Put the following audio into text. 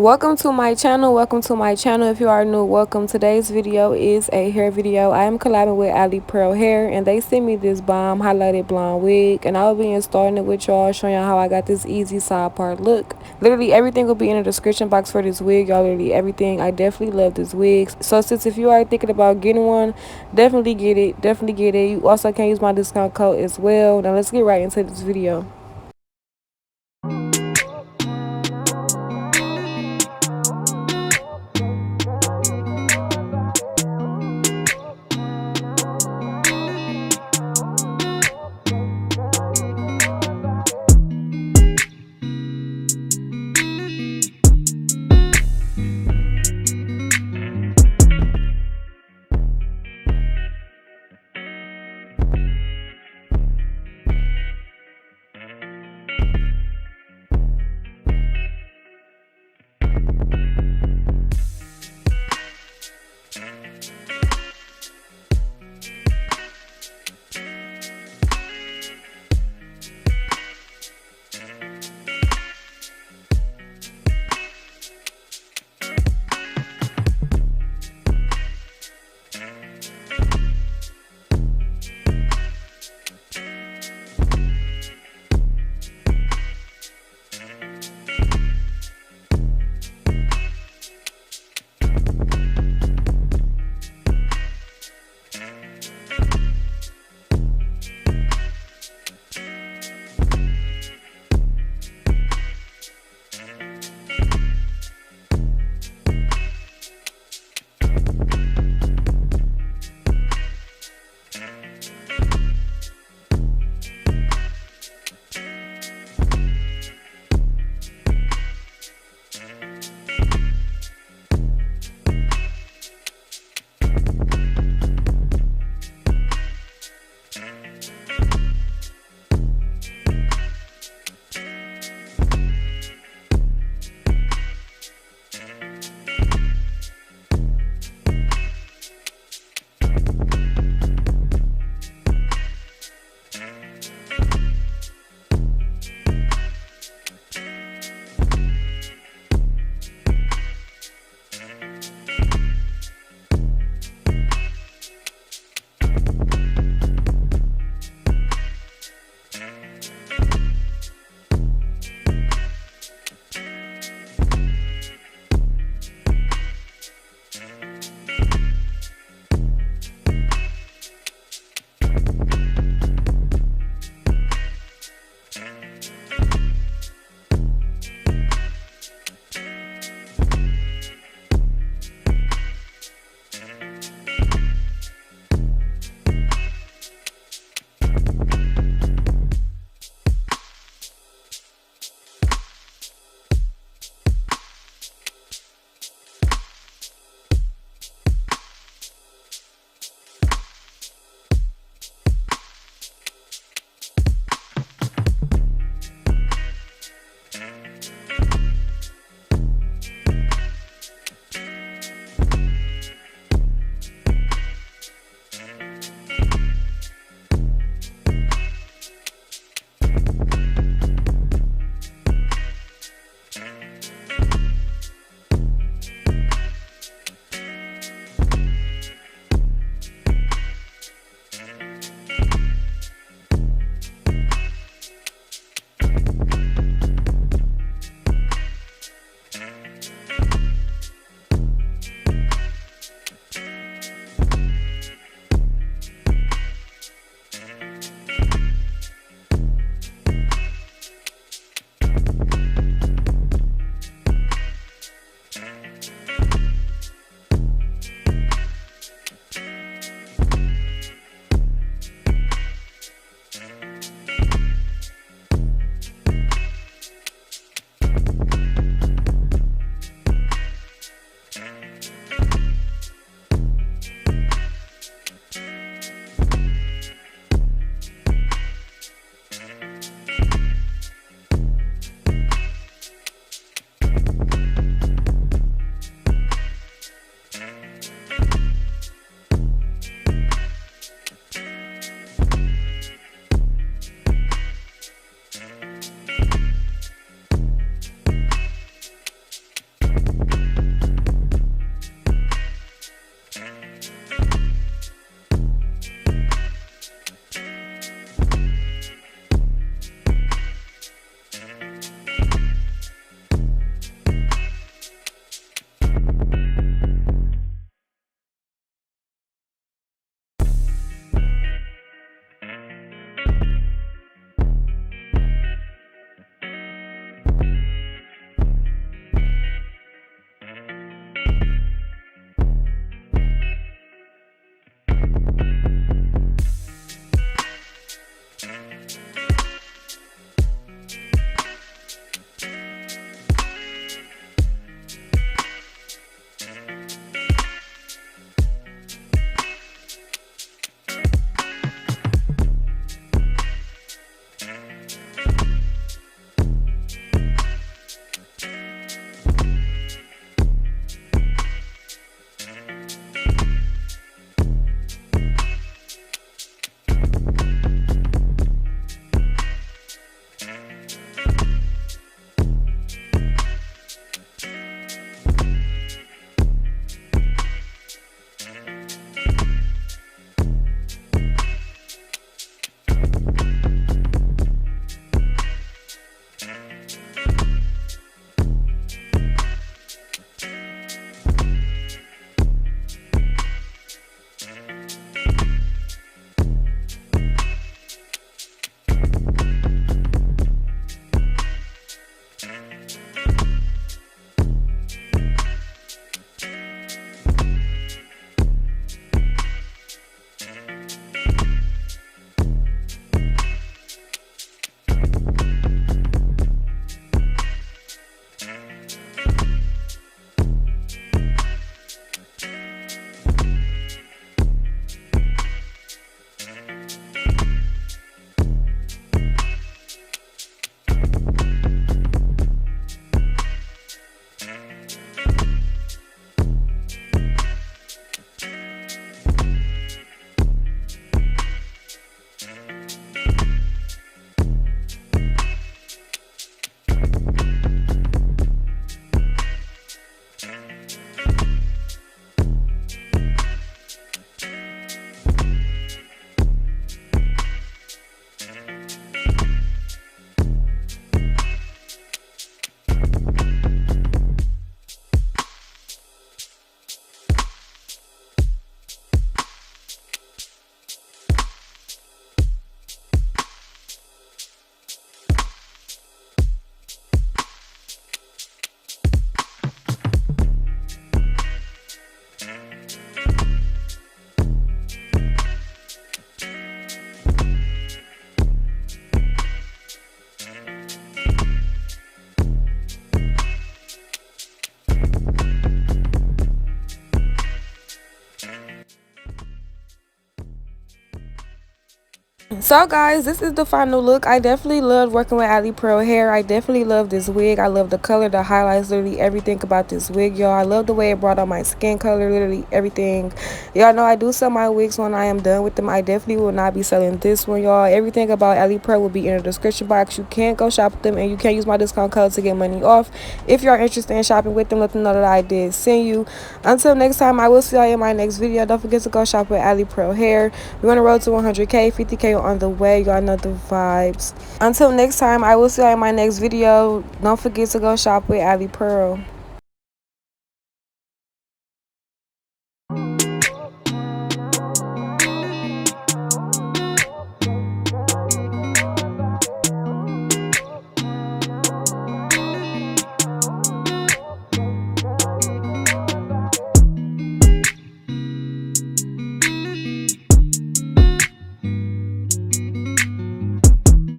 Welcome to my channel. Welcome to my channel. If you are new, welcome. Today's video is a hair video. I am collabing with Alipearl hair, and they sent me this bomb highlighted blonde wig, and I'll be installing it with y'all, showing y'all how I got this easy side part look. Literally everything will be in the description box for this wig, y'all. Literally everything. I definitely love this wig. So since if you are thinking about getting one, definitely get it. Definitely get it. You also can use my discount code as well. Now let's get right into this video. So guys, this is the final look. I definitely loved working with Alipearl hair. I definitely love this wig. I love the color, the highlights, literally everything about this wig, y'all. I love the way it brought out my skin color, literally everything. Y'all know I do sell my wigs when I am done with them. I definitely will not be selling this one, y'all. Everything about Alipearl will be in the description box. You can go shop with them, and you can use my discount code to get money off. If you are interested in shopping with them, let them know that I did send you. Until next time, I will see y'all in my next video. Don't forget to go shop with Alipearl hair. We're on the road to 100K, 50K on the way. Y'all know the vibes. Until next time, I will see you in my next video. Don't forget to go shop with Alipearl.